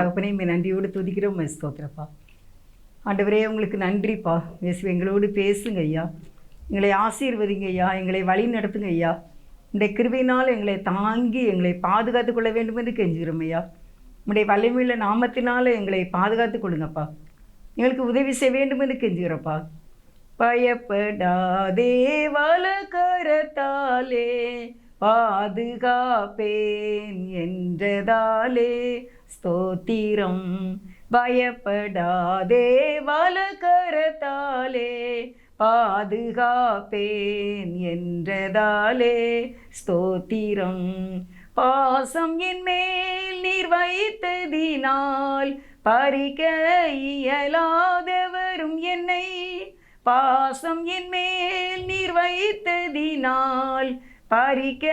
தகப்பனே நன்றியோடு துதிக்கிறோம் ஸ்தோத்திரப்பா. ஆண்டவரே உங்களுக்கு நன்றிப்பா. இயேசுவே எங்களோடு பேசுங்க ஐயா, எங்களை ஆசீர்வதிங்க ஐயா, எங்களை வழி நடத்துங்க ஐயா. இந்த கிருபையினால் எங்களை தாங்கி எங்களை பாதுகாத்து கொள்ள வேண்டும் என்று கெஞ்சுகிறோம் ஐயா. உங்களுடைய வலிமையுள்ள நாமத்தினால் எங்களை பாதுகாத்து கொள்ளுங்கப்பா. எங்களுக்கு உதவி செய்ய வேண்டும் என்று கெஞ்சுகிறப்பா. பயப்படாதே வலக்கரத்தாலே பாதுகாப்பேன் என்றதாலே ஸ்தோத்திரம். பயப்படாதே வலக்கரத்தாலே பாதுகாப்பேன் என்றதாலே ஸ்தோத்திரம். பாசம் என் மேல் நீர் வைத்ததினால் பறிக்க இயலாதவரும் என்னை, பாசம் என் மேல் நீர் வைத்ததினால் பறிக்க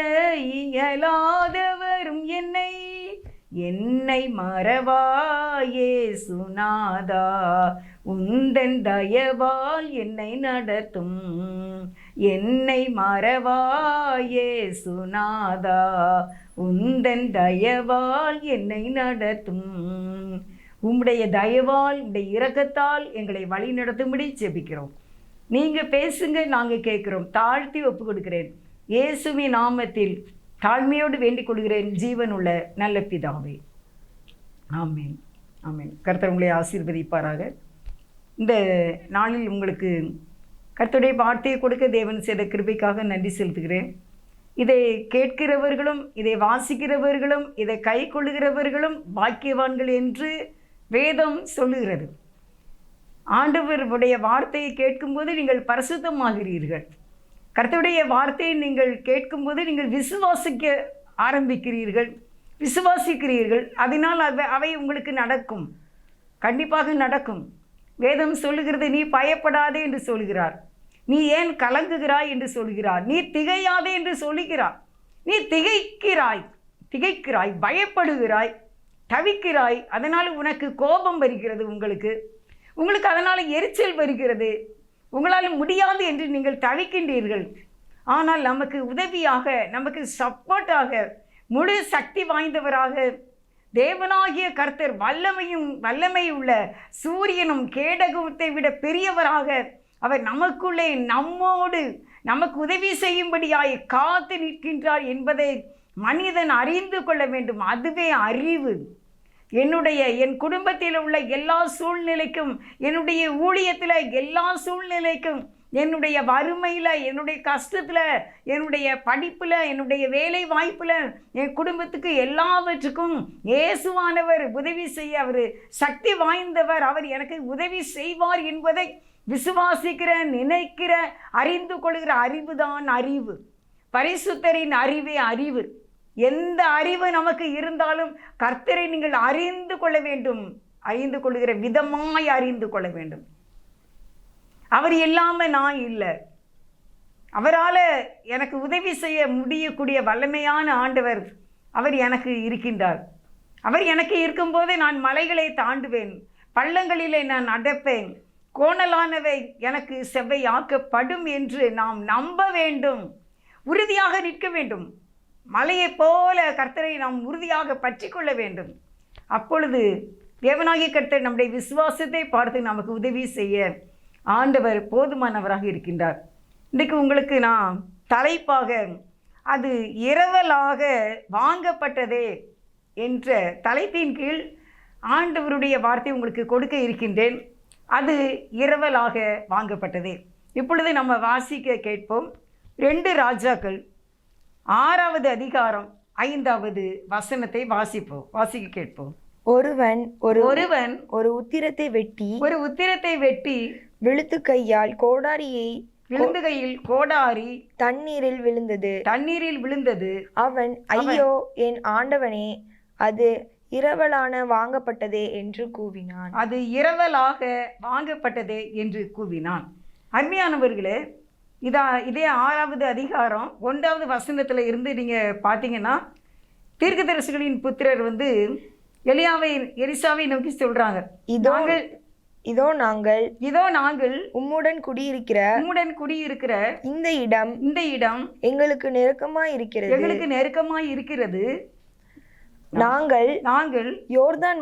இயலாதவரும் என்னை, என்னை மறவாயே சுனாதா உந்தன் தயவால் என்னை நடத்தும். என்னை மறவாயே சுனாதா உந்தன் தயவால் என்னை நடத்தும். உம்முடைய தயவால் உம்முடைய இரக்கத்தால் எங்களை வழி நடத்தும்படி ஜெபிக்கிறோம். நீங்கள் பேசுங்க, நாங்கள் கேட்குறோம். தாழ்த்தி ஒப்பு கொடுக்கிறேன் இயேசுவின் நாமத்தில் தாழ்மையோடு வேண்டிக் கொள்கிறேன் ஜீவனுள்ள நல்ல பிதாவே. ஆமேன் ஆமேன். கர்த்தர் உங்களை ஆசீர்வதிப்பாராக. இந்த நாளில் உங்களுக்கு கர்த்தருடைய வார்த்தையை கொடுக்க தேவன் செய்த கிருபைக்காக நன்றி செலுத்துகிறேன். இதை கேட்கிறவர்களும் இதை வாசிக்கிறவர்களும் இதை கை கொள்ளுகிறவர்களும் பாக்கியவான்கள் என்று வேதம் சொல்லுகிறது. ஆண்டவருடைய வார்த்தையை கேட்கும்போது நீங்கள் பரிசுத்தமாகிறீர்கள். கர்த்தருடைய வார்த்தையை நீங்கள் கேட்கும்போது நீங்கள் விசுவாசிக்க ஆரம்பிக்கிறீர்கள், விசுவாசிக்கிறீர்கள். அதனால் அவை உங்களுக்கு நடக்கும், கண்டிப்பாக நடக்கும். வேதம் சொல்லுகிறது, நீ பயப்படாதே என்று சொல்கிறார். நீ ஏன் கலங்குகிறாய் என்று சொல்கிறார். நீ திகையாதே என்று சொல்லுகிறார். நீ திகைக்கிறாய், பயப்படுகிறாய், தவிக்கிறாய். அதனால் உனக்கு கோபம் வருகிறது, உங்களுக்கு அதனால் எரிச்சல் வருகிறது, உங்களால் முடியாது என்று நீங்கள் தவிக்கின்றீர்கள். ஆனால் நமக்கு உதவியாக, நமக்கு சப்போர்ட்டாக, முழு சக்தி வாய்ந்தவராக தேவனாகிய கர்த்தர், வல்லமை உள்ள சூரியனும் கேடகத்தை விட பெரியவராக அவர் நமக்குள்ளே நம்மோடு நமக்கு உதவி செய்யும்படியாய் காத்து நிற்கின்றார் என்பதை மனிதன் அறிந்து கொள்ள வேண்டும். அதுவே அறிவு. என் குடும்பத்தில் உள்ள எல்லா சூழ்நிலைக்கும், என்னுடைய ஊழியத்தில் எல்லா சூழ்நிலைக்கும், என்னுடைய வறுமையில், என்னுடைய கஷ்டத்தில், என்னுடைய படிப்பில், என்னுடைய வேலை வாய்ப்பில், என் குடும்பத்துக்கு எல்லாவற்றுக்கும் இயேசுவானவர் உதவி செய்ய அவர் சக்தி வாய்ந்தவர். அவர் எனக்கு உதவி செய்வார் என்பதை விசுவாசிக்கிற, நினைக்கிற, அறிந்து கொள்கிற அறிவுதான் அறிவு. பரிசுத்தரின் அறிவே அறிவு. எந்த அறிவு நமக்கு இருந்தாலும் கர்த்தரை நீங்கள் அறிந்து கொள்ள வேண்டும். அறிந்து கொள்கிற விதமாய் அறிந்து கொள்ள வேண்டும். அவர் இல்லாமல் நான் இல்லை. அவரால் எனக்கு உதவி செய்ய முடியக்கூடிய வல்லமையான ஆண்டவர் அவர் எனக்கு இருக்கின்றார். அவர் எனக்கு இருக்கும்போதே நான் மலைகளை தாண்டுவேன், பள்ளங்களிலே நான் நடப்பேன், கோணலானவை எனக்கு செவ்வையாக்கப்படும் என்று நாம் நம்ப வேண்டும். உறுதியாக நிற்க வேண்டும். மலையை போல கர்த்தரை நாம் உறுதியாக பற்றி கொள்ள வேண்டும். அப்பொழுது தேவனாகிய கர்த்தர் நம்முடைய விசுவாசத்தை பார்த்து நமக்கு உதவி செய்ய ஆண்டவர் போதுமானவராக இருக்கின்றார். இன்றைக்கு உங்களுக்கு நான் தலைப்பாக அது இரவலாக வாங்கப்பட்டதே என்ற தலைப்பின் கீழ் ஆண்டவருடைய வார்த்தை உங்களுக்கு கொடுக்க இருக்கின்றேன். அது இரவலாக வாங்கப்பட்டதே. இப்பொழுது நம்ம வாசிக்க கேட்போம். 2 ராஜாக்கள் 6வது அதிகாரம் 5வது வசனத்தை வாசிக்க கேட்போம். ஒருவன் ஒரு உத்திரத்தை வெட்டி விழுத்து கையால் கோடாரி தண்ணீரில் விழுந்தது. அவன், ஐயோ என் ஆண்டவனே, அது இரவலான வாங்கப்பட்டதே என்று கூவினான். அருமையானவர்களே, இதே 6வது அதிகாரம் 1வது வசனத்தில் இருந்து நீங்கள் பார்த்தீங்கன்னா, தீர்க்கதரிசிகளின் புத்திரர் எலிசாவை நோக்கி சொல்கிறாங்க, இதோ நாங்கள் உம்முடன் குடியிருக்கிற இந்த இடம் எங்களுக்கு நெருக்கமாய் இருக்கிறது. நாங்கள் யோர்தான்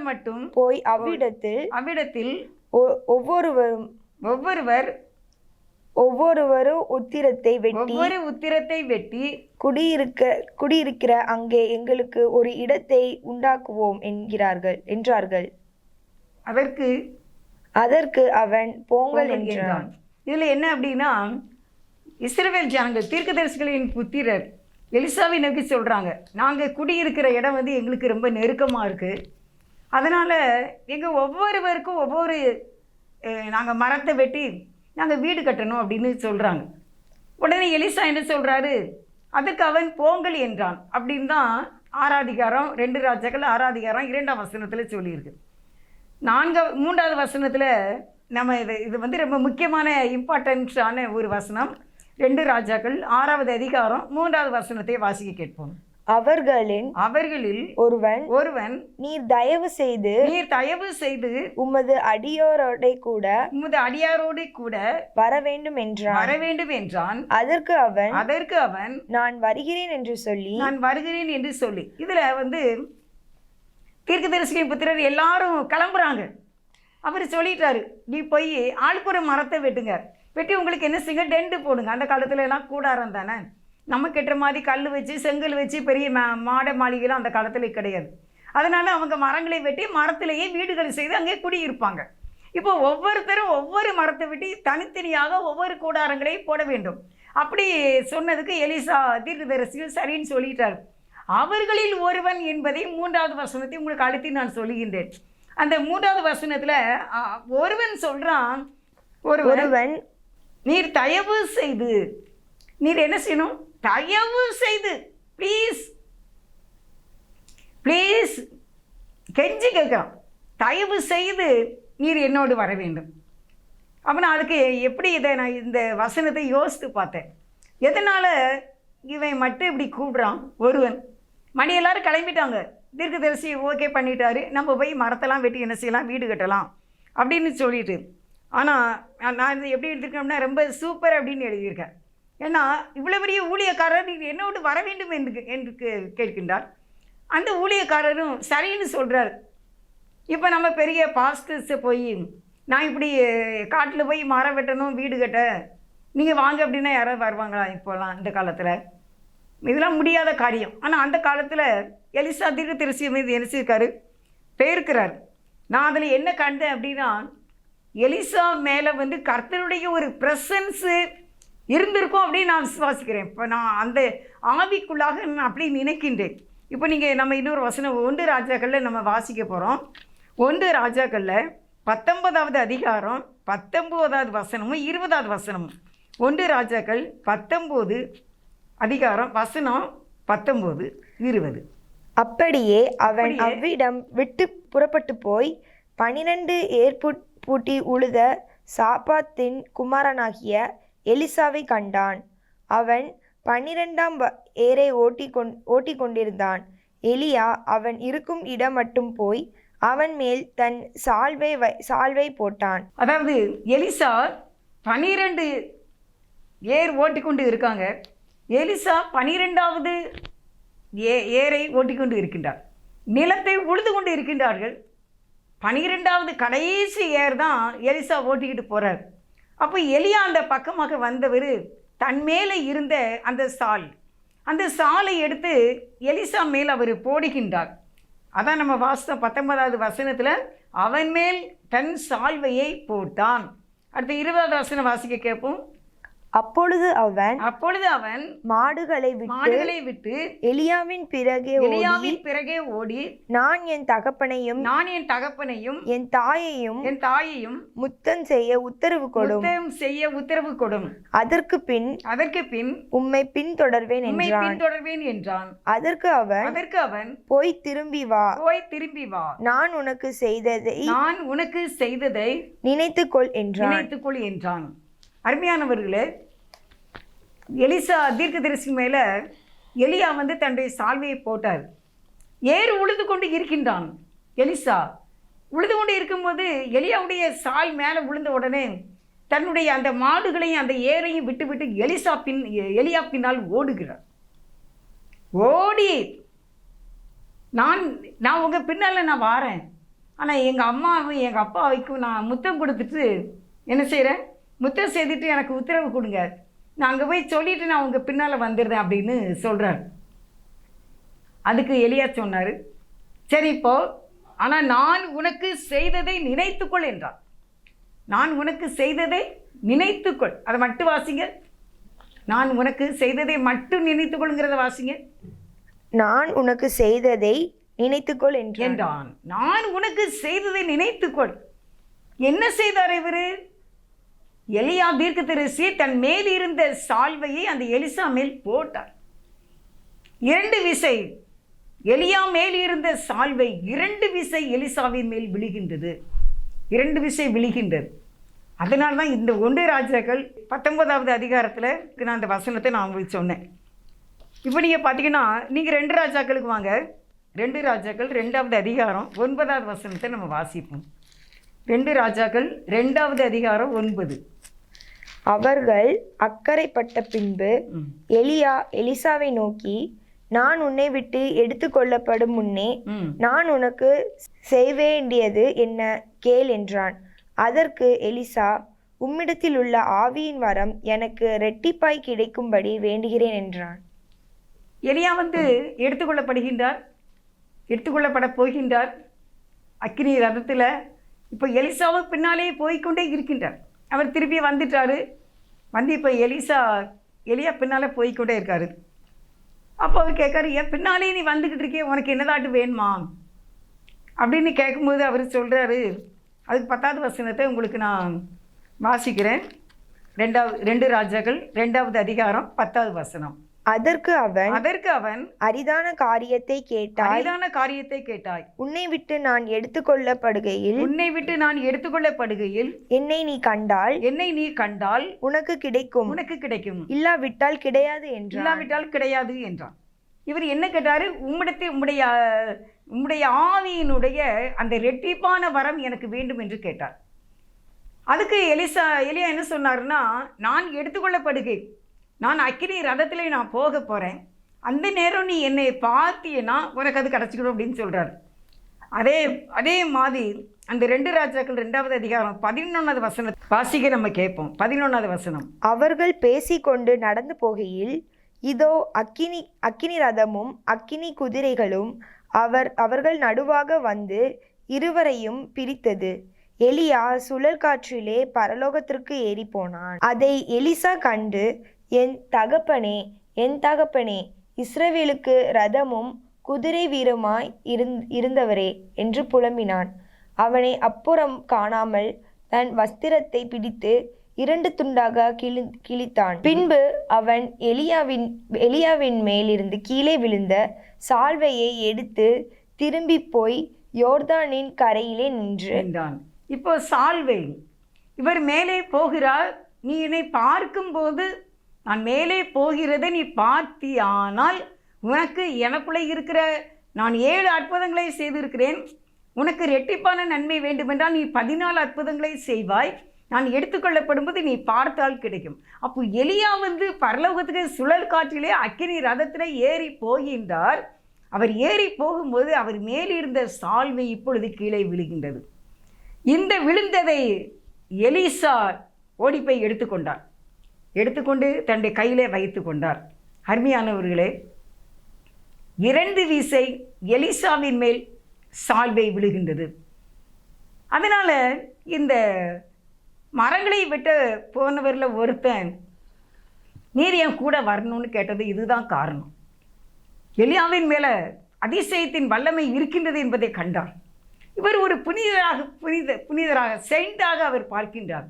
மட்டும் போய் அவ்விடத்தில் ஒவ்வொருவரும் உத்திரத்தை வெட்டி குடியிருக்கிற அங்கே எங்களுக்கு ஒரு இடத்தை உண்டாக்குவோம் என்றார்கள். அதற்கு அவன் போங்கள் என்றான். இதுல என்ன அப்படின்னா, இஸ்ரவேல் ஜனங்கள் தீர்க்கதரிசிகளின் புத்திரர் எலிசாவை நோக்கி சொல்றாங்க, நாங்க குடியிருக்கிற இடம் வந்து எங்களுக்கு ரொம்ப நெருக்கமா இருக்கு, அதனால எங்க ஒவ்வொருவருக்கும் ஒவ்வொரு நாங்கள் மரத்தை வெட்டி நாங்கள் வீடு கட்டணும் அப்படின்னு சொல்கிறாங்க. உடனே எலிசா என்ன சொல்கிறாரு, அதுக்கு அவன் போங்கள் என்றான் அப்படின்னு தான் 6 அதிகாரம் 2 ராஜாக்கள் 6 அதிகாரம் 2ஆம் வசனத்தில் சொல்லியிருக்கு. 3வது வசனத்தில் நம்ம இது வந்து ரொம்ப முக்கியமான இம்பார்ட்டன்ஸான ஒரு வசனம். 2 ராஜாக்கள் 6வது அதிகாரம் 3வது வசனத்தை வாசிக்க கேட்போம். அவர்களில் ஒருவன் நீர் தயவு செய்து உமது அடியாரோடு கூட வர வேண்டும் என்றான். அதற்கு அவன் நான் வருகிறேன் என்று சொல்லி இதுல வந்து தீர்க்கதரிசிகளின் புத்திரர் எல்லாரும் கிளம்புறாங்க. அவர் சொல்லிட்டாரு, நீ போய் ஆளுக்கு ஒரு மரத்தை வெட்டி உங்களுக்கு என்ன செய்யுங்க, டென்ட் போடுங்க. அந்த காலத்துல எல்லாம் கூடாரம் தானே, நம்ம கெட்டுற மாதிரி கல் வச்சு செங்கல் வச்சு பெரிய மாட மாளிகைலாம் அந்த காலத்தில் கிடையாது. அதனால அவங்க மரங்களை வெட்டி மரத்திலேயே வீடுகள் செய்து அங்கே குடியிருப்பாங்க. இப்போ ஒவ்வொருத்தரும் ஒவ்வொரு மரத்தை வெட்டி தனித்தனியாக ஒவ்வொரு கூடாரங்களையும் போட வேண்டும். அப்படி சொன்னதுக்கு எலிசா தீர்க்கதரிசிகள் சரின்னு சொல்லிட்டார். அவர்களில் ஒருவன் என்பதை 3வது வசனத்தை உங்களுக்கு அழுத்தி நான் சொல்லுகின்றேன். அந்த 3வது வசனத்தில் ஒருவன் சொல்கிறான், ஒருவன் நீர் தயவு செய்து, நீர் என்ன செய்யணும், தயவு செய்து ப்ளீஸ் கெஞ்சி கேட்குறான், தயவு செய்து நீர் என்னோடு வர வேண்டும். அப்படின்னா அதுக்கு எப்படி இதை நான் இந்த வசனத்தை யோசித்து பார்த்தேன். எதனால் இவன் மட்டும் இப்படி கூப்பிட்றான்? ஒருவன் மணி எல்லாரும் கிளம்பிட்டாங்க, தீர்க்கதரிசி ஓகே பண்ணிட்டாரு, நம்ம போய் மரத்தெல்லாம் வெட்டி என்ன செய்யலாம், வீடு கட்டலாம் அப்படின்னு சொல்லிட்டு. ஆனால் நான் இது எப்படி எழுதியிருக்கேன்னா ரொம்ப சூப்பர் அப்படின்னு எழுதியிருக்கேன். ஏன்னா இவ்வளோ பெரிய ஊழியக்காரர் நீங்கள் என்னோடு வர வேண்டும் என்று கேட்கின்றார். அந்த ஊழியக்காரரும் சரின்னு சொல்கிறார். இப்போ நம்ம பெரிய பாஸ்டர்ஸை போய் நான் இப்படி காட்டில் போய் மரம் வெட்டணும் வீடு கட்ட நீங்கள் வாங்க அப்படின்னா யாராவது வருவாங்களா? இப்போலாம் இந்த காலத்தில் இதெல்லாம் முடியாத காரியம். ஆனால் அந்த காலத்தில் எலிசா தீர்க்கதரிசி மீது என்ன பெயர்க்கிறார். நான் அதில் என்ன கண்டேன் அப்படின்னா, எலிசா மேலே வந்து கர்த்தருடைய ஒரு ப்ரெசன்ஸு இருந்திருக்கும் அப்படின்னு நான் விசுவாசிக்கிறேன். இப்போ நான் அந்த ஆவிக்குள்ளாக நான் அப்படி நினைக்கின்றேன். இப்போ நீங்கள் நம்ம இன்னொரு வசனம் 1 ராஜாக்களில் நம்ம வாசிக்க போகிறோம். 1 ராஜாக்களில் 19வது அதிகாரம் 19வது வசனமும் 20வது வசனமும். 1 ராஜாக்கள் 19 அதிகாரம் வசனம் 19 20. அப்படியே அவன் அவ்விடம் விட்டு புறப்பட்டு போய் 12 ஏர்பூட்டி உழுத சாப்பாத்தின் குமாரனாகிய எலிசாவை கண்டான். அவன் 12ஆம் ஏரை ஓட்டி கொண்டிருந்தான். எலியா அவன் இருக்கும் இடம் மட்டும் போய் அவன் மேல் தன் சால்வை போட்டான். அதாவது எலிசா 12 ஏர் ஓட்டிக்கொண்டு இருக்காங்க. எலிசா 12வது ஏரை ஓட்டிக்கொண்டு இருக்கின்றார். நிலத்தை உழுது கொண்டு இருக்கின்றார்கள். 12வது கடைசி ஏர் தான் எலிசா ஓட்டிக்கிட்டு போகிறார். அப்போ எலியா அந்த பக்கமாக வந்தவர் தன் மேலே இருந்த அந்த சாலை எடுத்து எலிசா மேல் அவர் போடுகின்றார். அதான் நம்ம வாசித்தோம் 19வது வசனத்தில், அவன் மேல் தன் சால்வையை போட்டான். அடுத்து 20வது வசனம் வாசிக்க கேட்போம். அப்பொழுது அவன் மாடுகளை விட்டு எலியாவின் பிறகே ஓடி நான் என் தகப்பனையும் என் தாயையும் முத்தம் செய்ய உத்தரவு கொடும். அதற்கு பின் உம்மை பின்தொடர்வேன் என்றான். அதற்கு அவன் போய் திரும்பி வா, நான் உனக்கு செய்ததை நினைத்துக்கொள் என்றான். அருமையானவர்களே, எலிசா தீர்க்கதரிசி மேலே எலியா வந்து தன்னுடைய சால்வையை போட்டார். ஏர் உழுது கொண்டு இருக்கின்றான். எலிசா உழுது கொண்டு இருக்கும்போது எலியாவுடைய சால் மேலே விழுந்த உடனே தன்னுடைய அந்த மாடுகளையும் அந்த ஏரையும் விட்டு எலியா பின்னால் ஓடுகிறார். ஓடி நான் உங்கள் பின்னால் நான் வாரேன், ஆனால் எங்கள் அம்மாவும் எங்கள் அப்பாவுக்கும் நான் முத்தம் கொடுத்துட்டு என்ன செய்கிறேன், முத்தம் செய்துட்டு எனக்கு உத்தரவு கொடுங்க, நான் அங்கே போய் சொல்லிவிட்டு நான் உங்கள் பின்னால் வந்துடுறேன் அப்படின்னு சொல்கிறார். அதுக்கு எலியா சொன்னார், சரி இப்போ, ஆனால் நான் உனக்கு செய்ததை நினைத்துக்கொள் என்றார். நான் உனக்கு செய்ததை நினைத்துக்கொள், அதை மட்டும் வாசிங்க. நான் உனக்கு செய்ததை மட்டும் நினைத்துக்கொள்ங்கிறத வாசிங்க. நான் உனக்கு செய்ததை நினைத்துக்கொள் என்றான். நான் உனக்கு செய்ததை நினைத்துக்கொள். என்ன செய்தார் இவர்? எலியா தீர்க்கதரிசி தன் மேல் இருந்த சால்வையை அந்த எலிசா மேல் போட்டார். 2 விசை எலியா மேல் இருந்த சால்வை 2 விசை எலிசாவின் மேல் விழுகின்றது. 2 விசை விழுகின்றது. அதனால தான் இந்த 1 ராஜாக்கள் 19வது அதிகாரத்தில் நான் அந்த வசனத்தை நான் உங்களுக்கு சொன்னேன். இப்போ நீங்கள் பார்த்தீங்கன்னா, நீங்கள் 2 ராஜாக்களுக்கு வாங்க. 2 ராஜாக்கள் 2வது அதிகாரம் 9வது வசனத்தை நம்ம வாசிப்போம். 2 ராஜாக்கள் 2வது அதிகாரம் 9. அவர்கள் அக்கறைப்பட்ட பின்பு எலியா எலிசாவை நோக்கி, நான் உன்னை விட்டு எடுத்துக்கொள்ளப்படும் முன்னே நான் உனக்கு செய்வேண்டியது என்ன கேள் என்றான். அதற்கு எலிசா, உம்மிடத்தில் உள்ள ஆவியின் வரம் எனக்கு ரெட்டிப்பாய் கிடைக்கும்படி வேண்டுகிறேன் என்றான். எலியா எடுத்துக்கொள்ளப்பட போகின்றார் அக்கினி ரதத்தில். இப்போ எலிசாவும் பின்னாலே போய்கொண்டே இருக்கின்றார். அவர் திருப்பி வந்துட்டார். இப்போ எலியா பின்னால் போய்கொண்டே இருக்கார். அப்போ அவர் கேட்காரு, என் பின்னாலே நீ வந்துக்கிட்டு இருக்கே, உனக்கு என்னதாட்டு வேணுமா அப்படின்னு கேட்கும்போது அவர் சொல்கிறாரு. அதுக்கு 10வது வசனத்தை உங்களுக்கு நான் வாசிக்கிறேன். 2 ராஜாக்கள் 2வது அதிகாரம் 10வது வசனம். அதற்கு அவன் அரிதான காரியத்தை கேட்டாய். உன்னை விட்டு நான் எடுத்துக்கொள்ளப்படுகையில் என்னை நீ கண்டால் உனக்கு கிடைக்கும், இல்லாவிட்டால் கிடையாது என்றான். இவர் என்ன கேட்டாரு? உம்முடைய ஆவியினுடைய அந்த ரெட்டிப்பான வரம் எனக்கு வேண்டும் என்று கேட்டார். அதுக்கு எலியா என்ன சொன்னார்னா, நான் எடுத்துக்கொள்ளப்படுகை, நான் அக்கினி ரதத்தில் நான் போக போகிறேன், அந்த நேரம் நீ என்னை பார்த்தீன்னா உனக்கு அது கிடச்சிக்கணும் அப்படின்னு சொல்கிறார். அதே மாதிரி அந்த 2 ராஜாக்கள் 2வது அதிகாரம் 11வது வசனம் வாசிக்க நம்ம கேட்போம். 11வது வசனம். அவர்கள் பேசிக்கொண்டு நடந்து போகையில் இதோ அக்கினி ரதமும் அக்கினி குதிரைகளும் அவர்கள் நடுவாக வந்து இருவரையும் பிரித்தது. எலியா சுழல் காற்றிலே பரலோகத்திற்கு ஏறி போனான். அதை எலிசா கண்டு, என் தகப்பனே, இஸ்ரவேலுக்கு ரதமும் குதிரை வீரமாய் இருந்தவரே என்று புலம்பினான். அவனை அப்புறம் காணாமல் தன் வஸ்திரத்தை பிடித்து 2 துண்டாக கிழித்தான். பின்பு அவன் எலியாவின் மேலிருந்து கீழே விழுந்த சால்வையை எடுத்து திரும்பி போய் யோர்தானின் கரையிலே நின்றான். இப்போ சால்வை, இவர் மேலே போகிறார். நீ என்னை பார்க்கும்போது நான் மேலே போகிறதை நீ பார்த்தியானால் உனக்கு எனக்குள்ளே இருக்கிற நான் 7 அற்புதங்களை செய்திருக்கிறேன், உனக்கு ரெட்டிப்பான நன்மை வேண்டுமென்றால் நீ 14 அற்புதங்களை செய்வாய், நான் எடுத்துக்கொள்ளப்படும்போது நீ பார்த்தால் கிடைக்கும். அப்போ எலியா பரலோகத்துக்கு சுழல் காற்றிலே அக்கினி ரதத்தில் ஏறி போகின்றார். அவர் ஏறி போகும்போது அவர் மேலிருந்த சால்வை இப்பொழுது கீழே விழுகின்றது. இந்த விழுந்ததை எலிசா ஓடிப்போய் எடுத்துக்கொண்டு தன்னுடைய கையிலே வைத்து கொண்டார். அருமையானவர்களே, 2 விசை எலிசாவின் மேல் சால்வை விழுகின்றது. அதனால் இந்த மரங்களை விட்டு போனவரில் ஒருத்தன், நீர் என் கூட வரணும்னு கேட்டது இதுதான் காரணம். எலியாவின் மேலே அதிசயத்தின் வல்லமை இருக்கின்றது என்பதை கண்டார். இவர் ஒரு புனிதராக செயின்டாக அவர் பார்க்கின்றார்.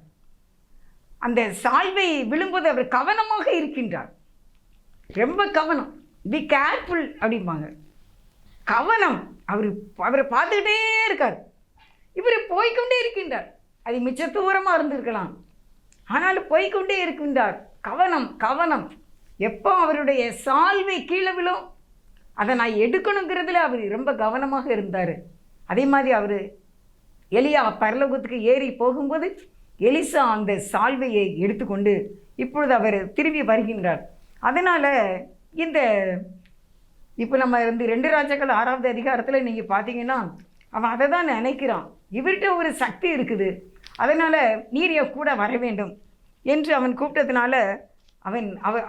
அந்த சால்வை விழும்போது அவர் கவனமாக இருக்கின்றார். ரொம்ப கவனம், பி கேர்ஃபுல் அப்படிம்பாங்க. கவனம். அவரை பார்த்துக்கிட்டே இருக்கார். இவர் போய்கொண்டே இருக்கின்றார். அது மிச்ச தூரமாக இருந்திருக்கலாம், ஆனாலும் போய்கொண்டே இருக்கின்றார். கவனம். எப்போ அவருடைய சால்வை கீழே விழும் அதை நான் எடுக்கணுங்கிறதுல அவர் ரொம்ப கவனமாக இருந்தார். அதே மாதிரி எலியா பரலோகத்துக்கு ஏறி போகும்போது எலிசா அந்த சால்வையை எடுத்துக்கொண்டு இப்பொழுது அவர் திரும்பி வருகின்றார். அதனால் இந்த இப்போ நம்ம 2 ராஜாக்கள் 6வது அதிகாரத்தில் நீங்கள் பார்த்தீங்கன்னா அவன் அதை தான் நினைக்கிறான். இவர்கிட்ட ஒரு சக்தி இருக்குது, அதனால் நீர் என் கூட வர வேண்டும் என்று அவன் கூப்பிட்டதுனால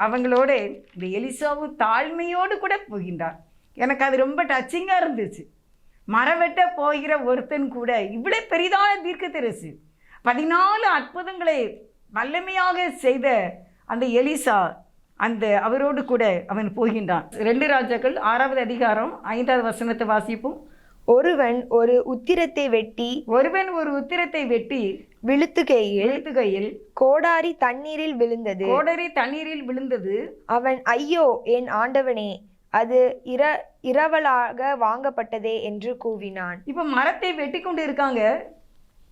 அவங்களோட இந்த எலிசாவும் தாழ்மையோடு கூட போகின்றார். எனக்கு அது ரொம்ப டச்சிங்காக இருந்துச்சு. மரவெட்ட போகிற ஒருத்தன் கூட இவ்வளோ பெரிதான தீர்க்கதரிசி 14 அற்புதங்களை வல்லமையாக செய்த அந்த எலிசா அவரோடு கூட அவன் போகின்றான். 2 ராஜாக்கள் 6வது அதிகாரம் 5வது வசனத்தை வாசிப்போம். ஒருவன் ஒரு உத்திரத்தை வெட்டி விழுத்துகையில் கோடாரி தண்ணீரில் விழுந்தது. அவன், ஐயோ என் ஆண்டவனே, அது இரவலாக வாங்கப்பட்டதே என்று கூவினான். இப்ப மரத்தை வெட்டி கொண்டு இருக்காங்க.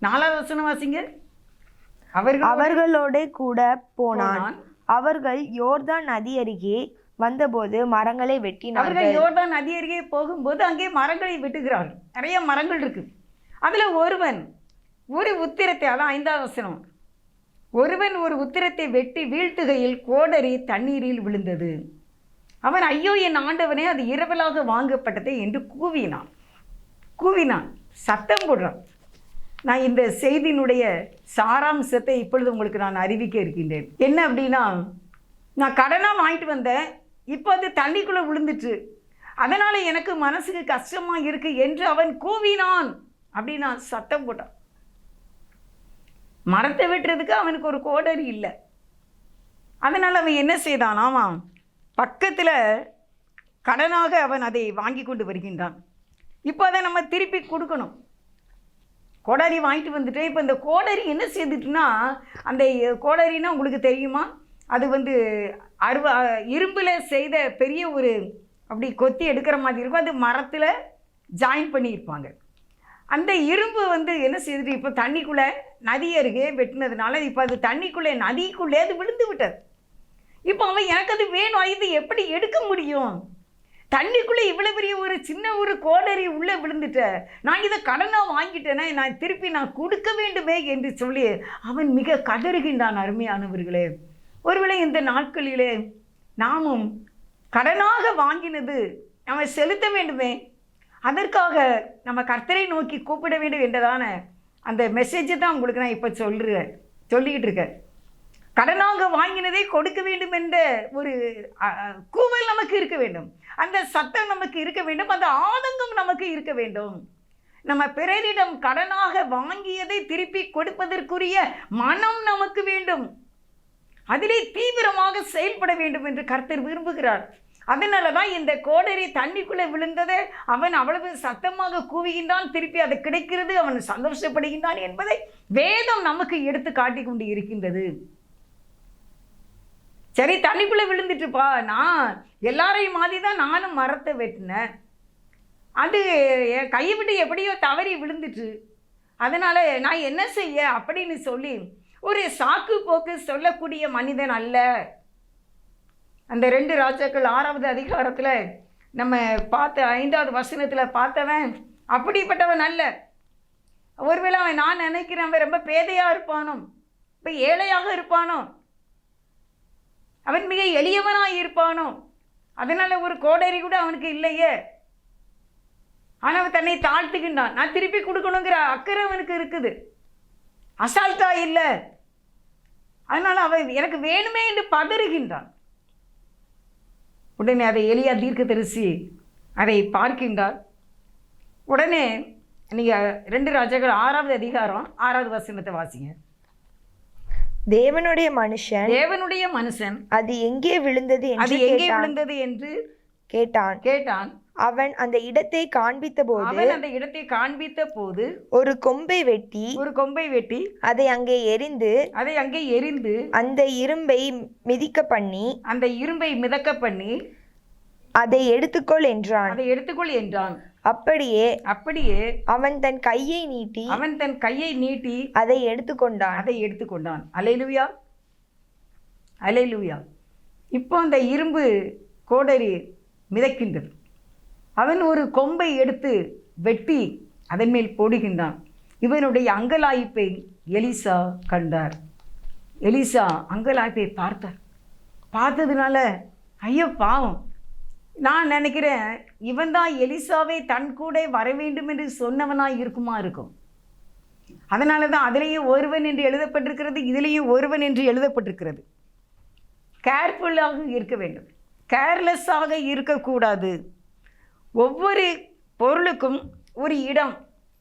4வது வசனம் வாசிங்க. அவர்களோட கூட போனான். அவர்கள் யோர்தான் நதி அருகே வந்தபோது மரங்களை வெட்டினார்கள். அவர்கள் யோர்தான் நதி அருகே போகும்போது அங்கே மரங்களை வெட்டுகிறார்கள். நிறைய மரங்கள் இருக்கு. அதுல ஒருவன் ஒரு உத்திரத்தை, அதான் 5வது வசனம், ஒருவன் ஒரு உத்திரத்தை வெட்டி வீழ்த்துகையில் கோடரி தண்ணீரில் விழுந்தது. அவன், ஐயோ என் ஆண்டவனே, அது இரவலாக வாங்கப்பட்டது என்று கூவினான், சத்தம் போடுறான். நான் இந்த செய்தியினுடைய சாராம்சத்தை இப்பொழுது உங்களுக்கு நான் அறிவிக்க இருக்கின்றேன். என்ன அப்படின்னா, நான் கடனாக வாங்கிட்டு வந்தேன், இப்போ அது தண்ணிக்குள்ளே விழுந்துட்டு, அதனால் எனக்கு மனசுக்கு கஷ்டமாக இருக்குது என்று அவன் கூவினான். அப்படின்னா சத்தம் போட்டான். மரத்தை வெட்டுறதுக்கு அவனுக்கு ஒரு கோடரி இல்லை. அதனால் அவன் என்ன செய்தான், ஆமாம், பக்கத்தில் கடனாக அவன் அதை வாங்கி கொண்டு வருகின்றான். இப்போ அதை நம்ம திருப்பி கொடுக்கணும். கோடாரி வாங்கிட்டு வந்துட்டேன். இப்போ இந்த கோடாரி என்ன செய்துட்டுனா, அந்த கோடாரின்னா உங்களுக்கு தெரியுமா, அது இரும்பில் செய்த பெரிய ஒரு அப்படி கொத்தி எடுக்கிற மாதிரி இருக்கும். அது மரத்தில் ஜாயின் பண்ணியிருப்பாங்க. அந்த இரும்பு என்ன செய்துட்டு இப்போ தண்ணிக்குள்ளே நதி அருகே வெட்டினதுனால இப்போ அது தண்ணிக்குள்ளே நதிக்குள்ளே அது விழுந்து விட்டது. இப்போ அவன், எனக்கு அது வேணும், இது எப்படி எடுக்க முடியும், தண்ணிக்குள்ளே இவ்வளோ பெரிய ஒரு சின்ன ஒரு கோடரி உள்ளே விழுந்துட்ட, நான் இதை கடனாக வாங்கிட்டேன்னா நான் திருப்பி கொடுக்க வேண்டுமே என்று சொல்லி அவன் மிக கதறுகின்றான். அருமையானவர்களே, ஒருவேளை இந்த நாட்களிலே நாமும் கடனாக வாங்கினது நம்ம செலுத்த வேண்டுமே, அதற்காக நம்ம கர்த்தரை நோக்கி கூப்பிட வேண்டும் என்றதான அந்த மெசேஜை தான் உங்களுக்கு நான் இப்போ சொல்லிக்கிட்டு இருக்கேன். கடனாக வாங்கினதை கொடுக்க வேண்டும் என்ற ஒரு கூவல் நமக்கு இருக்க வேண்டும், அந்த சத்தம் நமக்கு இருக்க வேண்டும், அந்த ஆதங்கம் நமக்கு இருக்க வேண்டும். நம்ம பிறரிடம் கடனாக வாங்கியதை திருப்பி கொடுப்பதற்குரிய மனம் நமக்கு வேண்டும், அதிலே தீவிரமாக செயல்பட வேண்டும் என்று கர்த்தர் விரும்புகிறார். அதனால தான் இந்த கோடரி தண்ணிக்குள்ளே விழுந்ததை அவன் அவ்வளவு சத்தமாக கூவுகின்றான், திருப்பி அது கிடைக்கிறது, அவன் சந்தோஷப்படுகின்றான் என்பதை வேதம் நமக்கு எடுத்து காட்டி கொண்டு இருக்கின்றது. சரி, தண்ணிக்குள்ளே விழுந்துட்டுப்பா, நான் எல்லாரையும் மாதிரி தான் நானும் மரத்தை வெட்டினேன், அது என் கையை விட்டு எப்படியோ தவறி விழுந்துட்டு, அதனால் நான் என்ன செய்ய அப்படின்னு சொல்லி ஒரு சாக்கு போக்கு சொல்லக்கூடிய மனிதன் அல்ல. அந்த 2 ராஜாக்கள் 6வது அதிகாரத்தில் நம்ம பார்த்த 5வது வசனத்தில் பார்த்தவன் அப்படிப்பட்டவன் அல்ல. ஒருவேளை அவன், நான் நினைக்கிறேன், அவன் ரொம்ப பேதையாக இருப்பானோ, இப்போ ஏழையாக இருப்பானோ, அவன் மிக எளியவனாக இருப்பானோ, அதனால் ஒரு கோடரி கூட அவனுக்கு இல்லையே, ஆனால் அவன் தன்னை தாழ்த்துக்கின்றான். நான் திருப்பி கொடுக்கணுங்கிற அக்கறை அவனுக்கு இருக்குது, அசால்ட்டா இல்லை. அதனால் அவன் எனக்கு வேணுமே என்று பதறுகின்றான். உடனே அதை எலியா தீர்க்கதரிசி அதை பார்க்கின்றார். உடனே நீங்கள் 2 ராஜாக்கள் 6வது அதிகாரம் 6வது வசனத்தை வாசிங்க. தேவனுடைய மனுஷன் அது எங்கே விழுந்தது என்று கேட்டான். அவன் அந்த இடத்தை காண்பித்த போது ஒரு கொம்பை வெட்டி அதை அங்கே எரிந்து அந்த இரும்பை மிதக்க பண்ணி அதை எடுத்துக்கொள் என்றான். அப்படியே அவன் தன் கையை நீட்டி அதை எடுத்துக்கொண்டான். அல்லேலூயா, அல்லேலூயா. இப்போ அந்த இரும்பு கோடரி மிதக்கின்றது. அவன் ஒரு கொம்பை எடுத்து வெட்டி அதன் மேல் போடுகின்றான். இவனுடைய அங்கலாய்ப்பை எலிசா கண்டார். எலிசா அங்கலாய்ப்பை பார்த்ததுனால, ஐயோ பாவம், நான் நினைக்கிறேன் இவன் தான் எலிசாவை தன் கூட வர வேண்டும் என்று சொன்னவனாக இருக்கும். அதனால தான் அதிலேயும் ஒருவன் என்று எழுதப்பட்டிருக்கிறது, இதிலேயும் ஒருவன் என்று எழுதப்பட்டிருக்கிறது. கேர்ஃபுல்லாக இருக்க வேண்டும், கேர்லெஸ்ஸாக இருக்கக்கூடாது. ஒவ்வொரு பொருளுக்கும் ஒரு இடம்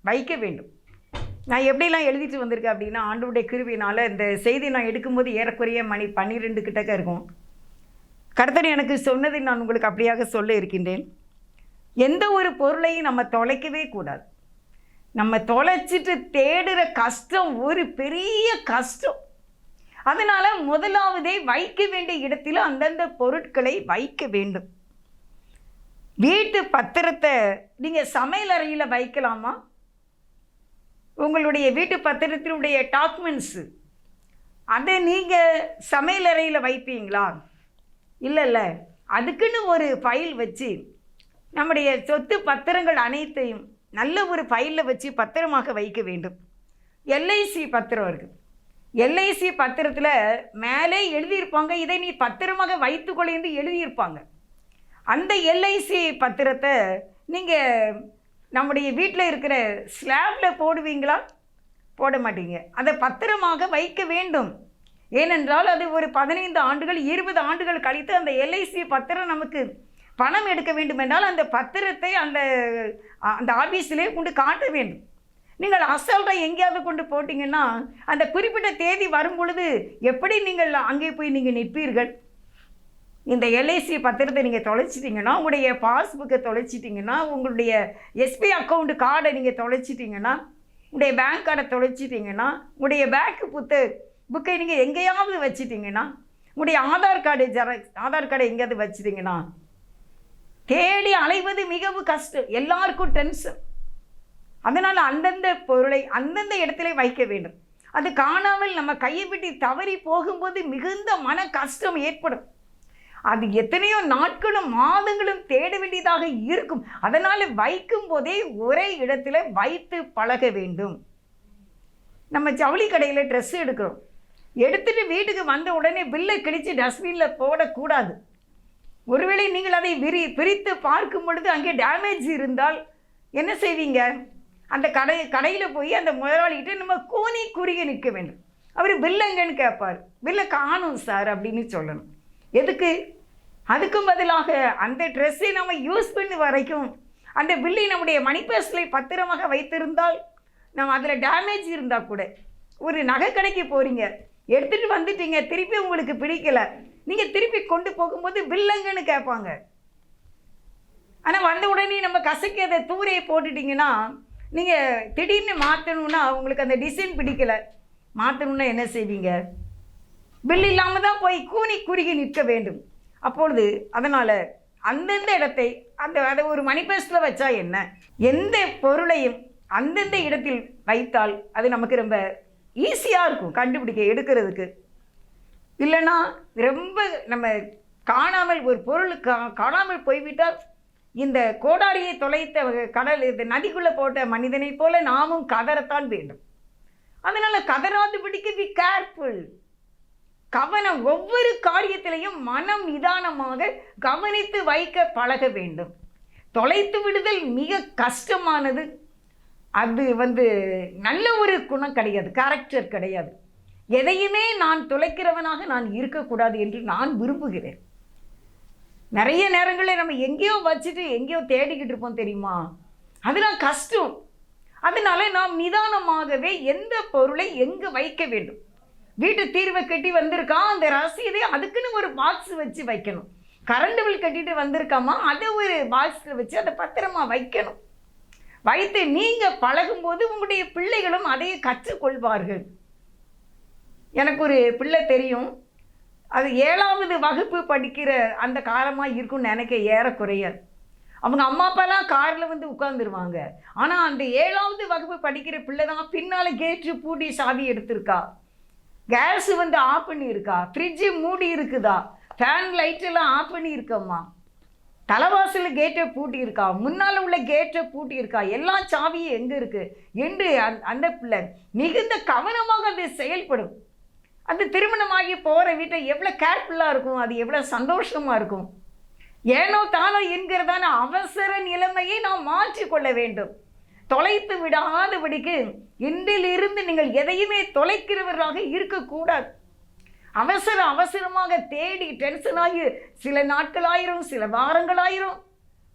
வைக்க வேண்டும். நான் எப்படிலாம் எழுதிட்டு வந்திருக்கேன் அப்படின்னா, ஆண்டவருடைய கிருபையினால் இந்த செய்தி நான் எடுக்கும்போது ஏறக்குறைய மணி 12 கிட்டக்க இருக்கும். கர்த்தர் எனக்கு சொன்னதை நான் உங்களுக்கு அப்படியாக சொல்ல இருக்கின்றேன். எந்த ஒரு பொருளையும் நம்ம தொலைக்கவே கூடாது. நம்ம தொலைச்சிட்டு தேடுற கஷ்டம் ஒரு பெரிய கஷ்டம். அதனால் முதலாவதே வைக்க வேண்டிய இடத்தில் அந்தந்த பொருட்களை வைக்க வேண்டும். வீட்டு பத்திரத்தை நீங்கள் சமையல் அறையில் வைக்கலாமா? உங்களுடைய வீட்டு பத்திரத்தினுடைய டாக்குமெண்ட்ஸு அதை நீங்கள் சமையல் அறையில் வைப்பீங்களா? இல்லை, அதுக்குன்னு ஒரு ஃபைல் வச்சு நம்முடைய சொத்து பத்திரங்கள் அனைத்தையும் நல்ல ஒரு ஃபைலில் வச்சு பத்திரமாக வைக்க வேண்டும். எல்ஐசி பத்திரம் இருக்குது. எல்ஐசி பத்திரத்தில் மேலே எழுதியிருப்பாங்க, இதை நீ பத்திரமாக வைத்துக்கொள்ள என்று எழுதியிருப்பாங்க. அந்த எல்ஐசி பத்திரத்தை நீங்கள் நம்முடைய வீட்டில் இருக்கிற ஸ்லாப்பில் போடுவீங்களா? போட மாட்டீங்க. அதை பத்திரமாக வைக்க வேண்டும். ஏனென்றால் அது ஒரு 15 ஆண்டுகள் 20 ஆண்டுகள் கழித்து அந்த எல்ஐசி பத்திரம் நமக்கு பணம் எடுக்க வேண்டும் என்றால் அந்த பத்திரத்தை அந்த அந்த ஆஃபீஸிலே கொண்டு காட்ட வேண்டும். நீங்கள் அசால்ட்டாக எங்கேயாவது கொண்டு போட்டிங்கன்னா அந்த குறிப்பிட்ட தேதி வரும் பொழுது எப்படி நீங்கள் அங்கே போய் நீங்கள் நிற்பீர்கள்? இந்த எல்ஐசி பத்திரத்தை நீங்கள் தொலைச்சிட்டிங்கன்னா, உங்களுடைய பாஸ்புக்கை தொலைச்சிட்டிங்கன்னா, உங்களுடைய எஸ்பி அக்கௌண்ட் கார்டை நீங்கள் தொலைச்சிட்டிங்கன்னா, உங்களுடைய பேங்க் கார்டை தொலைச்சிட்டிங்கன்னா, உங்களுடைய பேங்க் புக்கை நீங்கள் எங்கேயாவது வச்சிட்டிங்கன்னா, உங்களுடைய ஆதார் கார்டை எங்கேயாவது வச்சிட்டிங்கன்னா தேடி அலைவது மிகவும் கஷ்டம், எல்லாருக்கும் டென்ஷன். அதனால் அந்தந்த பொருளை அந்தந்த இடத்துல வைக்க வேண்டும். அது காணாமல் நம்ம கையை விட்டு தவறி போகும்போது மிகுந்த மன கஷ்டம் ஏற்படும். அது எத்தனையோ நாட்களும் மாதங்களும் தேட வேண்டியதாக இருக்கும். அதனால் வைக்கும் போதே ஒரே இடத்துல வைத்து பழக வேண்டும். நம்ம ஜவுளி கடையில் ட்ரெஸ் எடுக்கிறோம், எடுத்துகிட்டு வீட்டுக்கு வந்த உடனே பில்லை கிழித்து டஸ்ட்பினில் போடக்கூடாது. ஒருவேளை நீங்கள் அதை பிரித்து பார்க்கும் பொழுது அங்கே டேமேஜ் இருந்தால் என்ன செய்வீங்க? அந்த கடையில் போய் அந்த முதலாளிகிட்ட நம்ம கூனி குறுகி நிற்க வேண்டும். அவர் பில் எங்கன்னு கேட்பார். பில்லை காணும் சார் அப்படின்னு சொல்லணும். எதுக்கு? அதுக்கும் பதிலாக அந்த ட்ரெஸ்ஸை நம்ம யூஸ் பண்ணி வரைக்கும் அந்த பில்லை நம்முடைய மணி பர்ஸில் பத்திரமாக வைத்திருந்தால், நம்ம அதில் டேமேஜ் இருந்தால் கூட, ஒரு நகை கடைக்கு போகிறீங்க, எடுத்துகிட்டு வந்துட்டீங்க, திருப்பி உங்களுக்கு பிடிக்கலை, நீங்கள் திருப்பி கொண்டு போகும்போது பில்லங்கன்னு கேட்பாங்க. ஆனால் வந்த உடனே நம்ம கசக்கி அதை தூரையை போட்டுட்டிங்கன்னா, நீங்கள் திடீர்னு மாற்றணுன்னா உங்களுக்கு அந்த டிசைன் பிடிக்கலை, மாற்றணுன்னா என்ன செய்வீங்க? பில் இல்லாமல் தான் போய் கூனி குறுகி நிற்க வேண்டும். அப்பொழுது அதனால் அந்தந்த இடத்தை அதை ஒரு மணி பர்ஸில் வச்சா என்ன? எந்த பொருளையும் அந்தந்த இடத்தில் வைத்தால் அது நமக்கு ரொம்ப ஈஸியாக இருக்கும் கண்டுபிடிக்க, எடுக்கிறதுக்கு. இல்லைன்னா ரொம்ப நம்ம காணாமல் ஒரு பொருள் காணாமல் போய்விட்டால் இந்த கோடாரியை தொலைத்த கடல் இந்த நதிக்குள்ளே போட்ட மனிதனை போல நாமும் கதறத்தான் வேண்டும். அதனால் கதறாது பிடிக்க பி கேர்ஃபுல். கவனம், ஒவ்வொரு காரியத்திலையும் மனம் நிதானமாக கவனித்து வைக்க பழக வேண்டும். தொலைத்து விடுதல் மிக கஷ்டமானது. அது நல்ல ஒரு குணம் கிடையாது, கேரக்டர் கிடையாது. எதையுமே நான் தொலைக்கிறவனாக நான் இருக்கக்கூடாது என்று நான் விரும்புகிறேன். நிறைய நேரங்களில் நம்ம எங்கேயோ வச்சுட்டு எங்கேயோ தேடிக்கிட்டு இருப்போம் தெரியுமா? அதெல்லாம் கஷ்டம். அதனால நாம் நிதானமாகவே எந்த பொருளை எங்கே வைக்க வேண்டும். வீட்டு தீர்வை கட்டி வந்திருக்கான், அந்த ரசீதை அதுக்குன்னு ஒரு பாக்ஸ் வச்சு வைக்கணும். கரண்ட் பில் கட்டிட்டு வந்திருக்காமா, அதை ஒரு பாக்ஸில் வச்சு அதை பத்திரமா வைக்கணும். வைத்து நீங்கள் பழகும்போது உங்களுடைய பிள்ளைகளும் அதையே கற்றுக்கொள்வார்கள். எனக்கு ஒரு பிள்ளை தெரியும், அது 7வது வகுப்பு படிக்கிற அந்த காலமாக இருக்கும்னு நினைக்க ஏறக்குறைய. அவங்க அம்மா அப்பாலாம் காரில் உட்காந்துருவாங்க. ஆனால் அந்த 7வது வகுப்பு படிக்கிற பிள்ளை தான் பின்னால் கேட்டு பூட்டி சாவி எடுத்திருக்கா, கேஸ் ஆஃப் பண்ணியிருக்கா, ஃப்ரிட்ஜு மூடி இருக்குதா, ஃபேன் லைட்டெல்லாம் ஆஃப் பண்ணியிருக்கம்மா, தலைவாசல் கேட்டை பூட்டி இருக்கா, முன்னால் உள்ள கேட்டை பூட்டி இருக்கா, எல்லா சாவியும் எங்கே இருக்குது என்று அந்த பிள்ளை மிகுந்த கவனமாக அது செயல்படும். அது திருமணமாகி போகிற வீட்டை எவ்வளோ கேர்ஃபுல்லாக இருக்கும், அது எவ்வளோ சந்தோஷமாக இருக்கும். ஏனோ தானோ என்கிறதான அவசர நிலைமையை நாம் மாற்றிக்கொள்ள வேண்டும். தொலைத்து விடாதபடிக்கு இன்றிலிருந்து நீங்கள் எதையுமே தொலைக்கிறவர்களாக இருக்கக்கூடாது. அவசரமாக தேடி டென்ஷன் ஆகி சில நாட்களாயிரும், சில வாரங்களாயிரும்.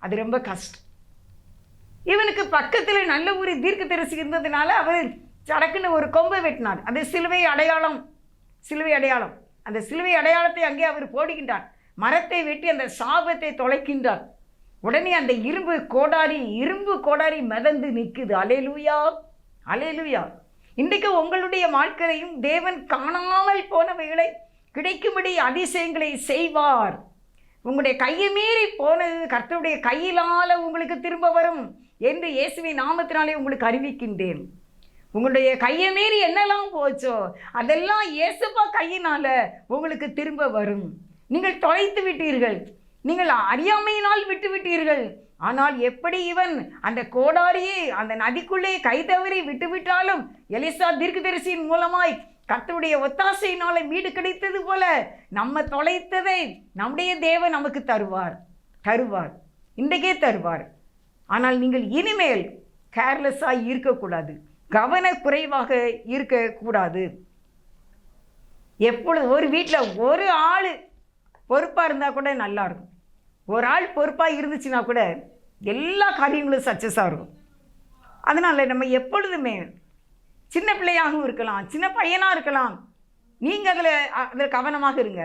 அது ரொம்ப கஷ்டம். இவனுக்கு பக்கத்தில் நல்ல ஒரு தீர்க்கதரிசி இருந்ததுனால அவர் சடக்குன்னு ஒரு கொம்பை வெட்டினார். அது சிலுவை அடையாளம். அந்த சிலுவை அடையாளத்தை அங்கே அவர் போடுகின்றார். மரத்தை வெட்டி அந்த சாபத்தை தொலைக்கின்றார். உடனே அந்த இரும்பு கோடாரி மிதந்து நிற்குது. அல்லேலூயா. இன்றைக்கு உங்களுடைய வாழ்க்கையையும் தேவன் காணாமல் போனவைகளை கிடைக்கும்படி அதிசயங்களை செய்வார். உங்களுடைய கையை மீறி போனது கர்த்தருடைய கையிலால உங்களுக்கு திரும்ப வரும் என்று இயேசுவின் நாமத்தினாலே உங்களுக்கு அறிவிக்கின்றேன். உங்களுடைய கையை மீறி என்னெல்லாம் போச்சோ அதெல்லாம் இயேசுப்பா கையினால உங்களுக்கு திரும்ப வரும். நீங்கள் தொலைத்து விட்டீர்கள், நீங்கள் அறியாமையினால் விட்டு விட்டீர்கள். ஆனால் எப்படி இவன் அந்த கோடாரியை அந்த நதிக்குள்ளே கை தவறி விட்டுவிட்டாலும் எலிசா தீர்க்கதரிசியின் மூலமாய் கர்த்தருடைய ஒத்தாசையினால வீடு கிடைத்தது போல நம்ம தொலைத்ததை நம்முடைய தேவன் நமக்கு தருவார். இன்றைக்கே தருவார். ஆனால் நீங்கள் இனிமேல் கேர்லெஸ்ஸாக இருக்கக்கூடாது, கவனக்குறைவாக இருக்கக்கூடாது. எப்பொழுது ஒரு வீட்டில் ஒரு ஆள் பொறுப்பாக இருந்தால் கூட நல்லா இருக்கும். ஒரு ஆள் பொறுப்பாக இருந்துச்சுன்னா கூட எல்லா காரியங்களும் சக்ஸஸாக இருக்கும். அதனால் நம்ம எப்பொழுதுமே சின்ன பிள்ளையாகவும் இருக்கலாம், சின்ன பையனாக இருக்கலாம், நீங்கள் அதில் கவனமாக இருங்க.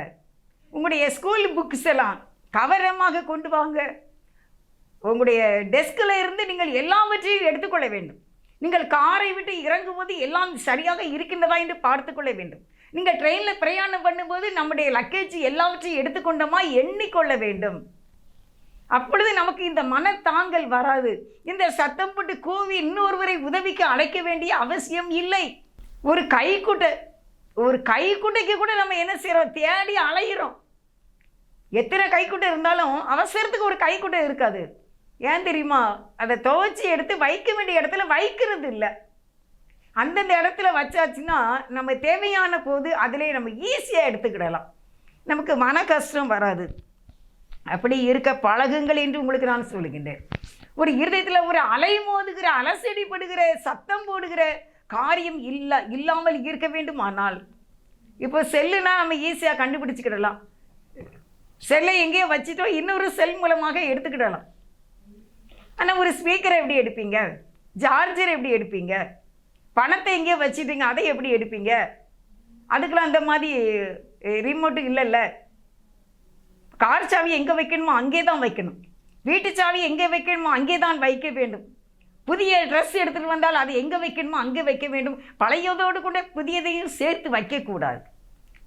உங்களுடைய ஸ்கூல் புக்ஸ் எல்லாம் கவனமாக கொண்டு வாங்க. உங்களுடைய டெஸ்கில் இருந்து நீங்கள் எல்லாவற்றையும் எடுத்துக்கொள்ள வேண்டும். நீங்கள் காரை விட்டு இறங்கும்போது எல்லாம் சரியாக இருக்கின்றதா என்று பார்த்துக்கொள்ள வேண்டும். நீங்கள் ட்ரெயினில் பிரயாணம் பண்ணும்போது நம்முடைய லக்கேஜ் எல்லாவற்றையும் எடுத்துக்கொண்டோமா எண்ணிக்கொள்ள வேண்டும். அப்பொழுது நமக்கு இந்த மனத்தாங்கல் வராது. இந்த சத்தம் போட்டு கூவி இன்னொருவரை உதவிக்கு அழைக்க வேண்டிய அவசியம் இல்லை. ஒரு கைக்குட்டைக்கு கூட நம்ம என்ன செய்கிறோம், தேடி அலைகிறோம். எத்தனை கைக்குட்டை இருந்தாலும் அவசரத்துக்கு ஒரு கைக்குட்டை இருக்காது. ஏன் தெரியுமா? அதை துவைச்சி எடுத்து வைக்க வேண்டிய இடத்துல வைக்கிறது இல்லை. அந்தந்த இடத்துல வச்சாச்சுன்னா நம்ம தேவையான போது அதிலே நம்ம ஈஸியாக எடுத்துக்கிடலாம். நமக்கு மன கஷ்டம் வராது. அப்படி இருக்க பழகுங்கள் என்று உங்களுக்கு நான் சொல்லுகின்றேன். ஒரு இருதயத்தில் ஒரு அலை மோதுகிற, அலசடிப்படுகிற, சத்தம் போடுகிற காரியம் இல்லாமல் இருக்க வேண்டுமானால், இப்போ செல்லுனா நம்ம ஈஸியாக கண்டுபிடிச்சிக்கிடலாம். செல்லை எங்கேயோ வச்சுட்டோம், இன்னொரு செல் மூலமாக எடுத்துக்கிடலாம். ஆனால் ஒரு ஸ்பீக்கரை எப்படி எடுப்பீங்க? சார்ஜர் எப்படி எடுப்பீங்க? பணத்தை எங்கேயோ வச்சுட்டீங்க, அதை எப்படி எடுப்பீங்க? அதுக்கெல்லாம் அந்த மாதிரி ரிமோட்டு இல்லைல்ல. கார் சாவி எங்கே வைக்கணுமோ அங்கே தான் வைக்கணும். வீட்டு சாவி எங்கே வைக்கணுமோ அங்கே தான் வைக்க வேண்டும். புதிய ட்ரெஸ் எடுத்துகிட்டு வந்தால் அது எங்கே வைக்கணுமோ அங்கே வைக்க வேண்டும். பழையதோடு கூட புதியதையும் சேர்த்து வைக்கக்கூடாது.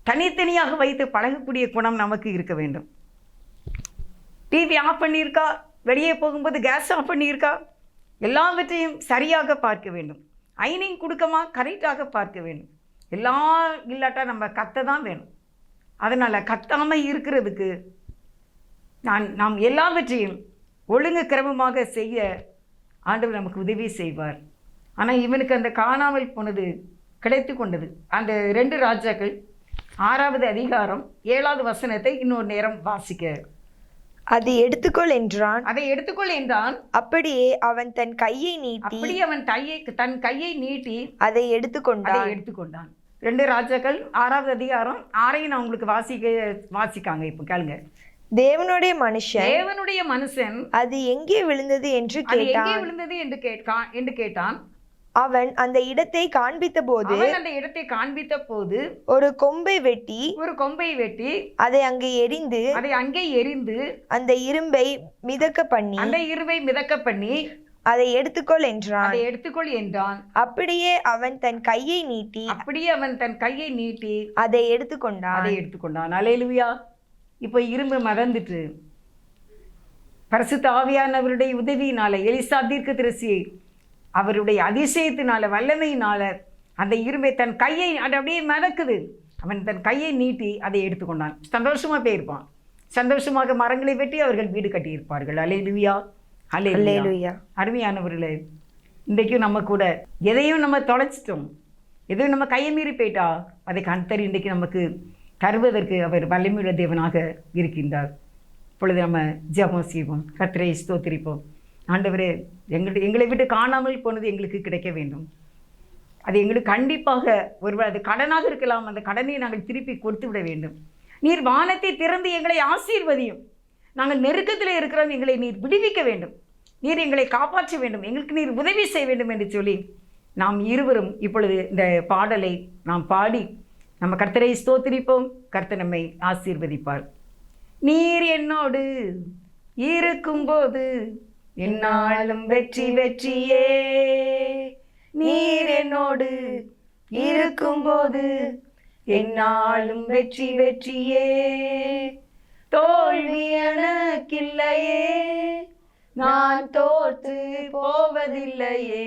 தனித்தனியாக வைத்து பழகக்கூடிய குணம் நமக்கு இருக்க வேண்டும். டிவி ஆஃப் பண்ணியிருக்கா, வெளியே போகும்போது கேஸ் ஆஃப் பண்ணியிருக்கா, எல்லாவற்றையும் சரியாக பார்க்க வேண்டும். ஐனிங் கொடுக்கமா, கரெக்டாக பார்க்க வேண்டும். எல்லாம் இல்லாட்டா நம்ம கத்த தான் வேணும். அதனால் கத்தாமல் இருக்கிறதுக்கு நாம் எல்லாவற்றையும் ஒழுங்கு கிரமமாக செய்ய ஆண்டவர் நமக்கு உதவி செய்வார். ஆனால் இவனுக்கு அந்த காணாமல் போனது கிடைத்து கொண்டது. அந்த 2 ராஜாக்கள் 6வது அதிகாரம் 7வது வசனத்தை இன்னொரு நேரம் வாசிக்க. அதை எடுத்துக்கொள் என்றான். அதை எடுத்துக்கொள் என்றான். அப்படியே அவன் தன் கையை நீட்டி அதை எடுத்துக்கொண்டான். 2 ராஜாக்கள் 6வது அதிகாரம் 6ஐயும் நான் உங்களுக்கு வாசிக்காங்க. இப்போ கேளுங்க. தேவனுடைய மனுஷன் அது எங்கே விழுந்தது என்று கேட்டான். அவன் அந்த இடத்தை காண்பித்த போது ஒரு கொம்பை வெட்டி அதை அங்கே எரிந்து அந்த இரும்பை மிதக்க பண்ணி அதை எடுத்துக்கொள் என்றான். அப்படியே அவன் தன் கையை நீட்டி அதை எடுத்துக்கொண்டான். அல்லேலூயா. இப்போ இரும்பு மறந்துட்டு பரிசுத்த ஆவியானவருடைய உதவியினால, எலிசா தீர்க்கதரிசி அவருடைய அதிசயத்தினால, வல்லமையினால அந்த இரும்பை தன் கையை அப்படியே மிதக்குது. அவன் தன் கையை நீட்டி அதை எடுத்துக்கொண்டான். சந்தோஷமாக போயிருப்பான். சந்தோஷமாக மரங்களை வெட்டி அவர்கள் வீடு கட்டியிருப்பார்கள். அல்லேலூயா. அல்லேலூயா. அருமையானவர்களே, இன்றைக்கும் நம்ம கூட எதையும் நம்ம தொலைச்சிட்டோம், எதையும் நம்ம கையை மீறி போயிட்டா அதை கர்த்தர் இன்றைக்கு நமக்கு தருவதற்கு அவர் வல்லமையுள்ள தேவனாக இருக்கின்றார். இப்பொழுது நம்ம ஜெபம் செய்வோம். கர்த்தரை ஸ்தோத்திரிப்போம். ஆண்டவரே, எங்களை விட்டு காணாமல் போனது எங்களுக்கு கிடைக்க வேண்டும். அது எங்களுக்கு கண்டிப்பாக ஒருவேளை அது கடனாக இருக்கலாம். அந்த கடனை நாங்கள் திருப்பி கொடுத்து விட வேண்டும். நீர் வானத்தை திறந்து எங்களை ஆசீர்வதியும். நாங்கள் நெருக்கத்தில் இருக்கிறோம், எங்களை நீர் விடுவிக்க வேண்டும். நீர் எங்களை காப்பாற்ற வேண்டும், எங்களுக்கு நீர் உதவி செய்ய வேண்டும் என்று சொல்லி நாம் இருவரும் இப்பொழுது இந்த பாடலை நாம் பாடி நம்ம கர்த்தரை ஸ்தோத்திரிப்போம். கர்த்தர் நம்மை ஆசீர்வதிப்பார். நீர் என்னோடு இருக்கும்போது என்னாலும் வெற்றி வெற்றியே. நீர் என்னோடு இருக்கும்போது என்னாலும் வெற்றி வெற்றியே. தோல்வி எனக்கில்லையே, நான் தோற்று போவதில்லையே.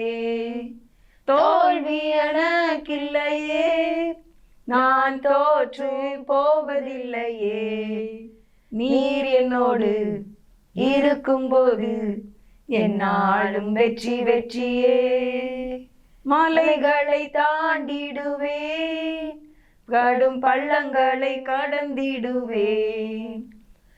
தோல்வி எனக்கில்லையே, நான் தோற்று போவதில்லையே. நீர் என்னோடு இருக்கும்போது என்னாலும் வெற்றி வெற்றியே. மலைகளை தாண்டிடுவேன், கடும் பள்ளங்களை கடந்திடுவேன்.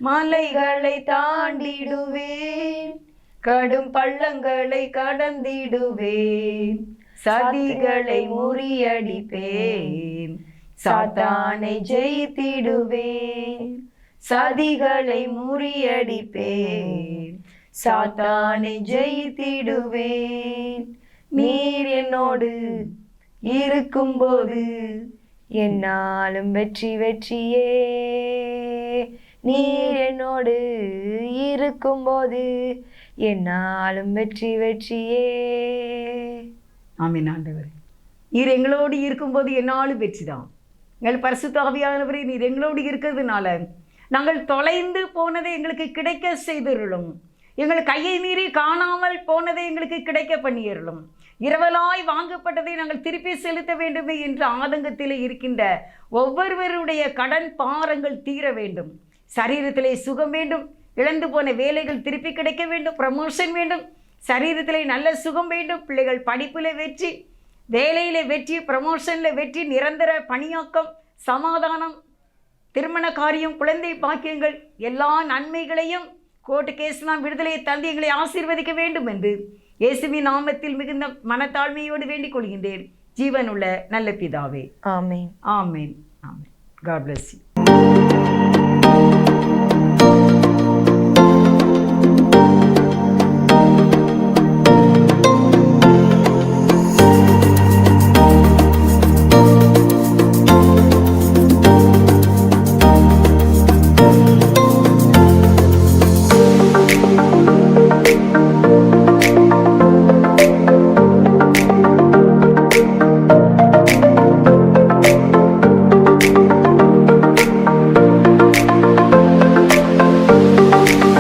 மலைகளை தாண்டிடுவேன், கடும் பள்ளங்களை கடந்திடுவேன். சதிகளை முறியடிப்பேன், சாத்தானை ஜெயித்திடுவேன். சதிகளை முறியடிப்பேன், சாத்தானை ஜெயித்திடுவேன். நீர் என்னோடு இருக்கும்போது என்னாலும் வெற்றி வெற்றியே. நீர் என்னோடு இருக்கும்போது என்னாலும் வெற்றி வெற்றியே. ஆமென் ஆண்டவரே, நீர் எங்களோடு இருக்கும்போது என்னாலும் வெற்றி தான். எங்கள் பரிசுத்த ஆவியானவரே, நீர் எங்களோடு இருக்கிறதுனால நாங்கள் தொலைந்து போனதை எங்களுக்கு கிடைக்க செய்திருளும். எங்கள் கையை மீறி காணாமல் போனதை எங்களுக்கு கிடைக்க பண்ணியருளும். இரவலாய் வாங்கப்பட்டதை நாங்கள் திருப்பி செலுத்த வேண்டுமே என்ற ஆதங்கத்தில் இருக்கின்ற ஒவ்வொருவருடைய கடன் பாரங்கள் தீர வேண்டும். சரீரத்திலே சுகம் வேண்டும், இழந்து போன வேலைகள் திருப்பி கிடைக்க வேண்டும், ப்ரமோஷன் வேண்டும், சரீரத்திலே நல்ல சுகம் வேண்டும், பிள்ளைகள் படிப்பில் வெற்றி, வேலையில் வெற்றி, ப்ரமோஷனில் வெற்றி, நிரந்தர பணியாக்கம், சமாதானம், திருமண காரியம், குழந்தை பாக்கியங்கள், எல்லா நன்மைகளையும் கோர்ட்டு கேஸ்லாம் விடுதலையை தந்து எங்களை ஆசீர்வதிக்க வேண்டும் என்று இயேசுவின் நாமத்தில் மிகுந்த மனத்தாழ்மையோடு வேண்டிக் கொள்கின்றேன். ஜீவனுள்ள நல்ல பிதாவே. ஆமென். ஆமென். ஆமென். God bless you.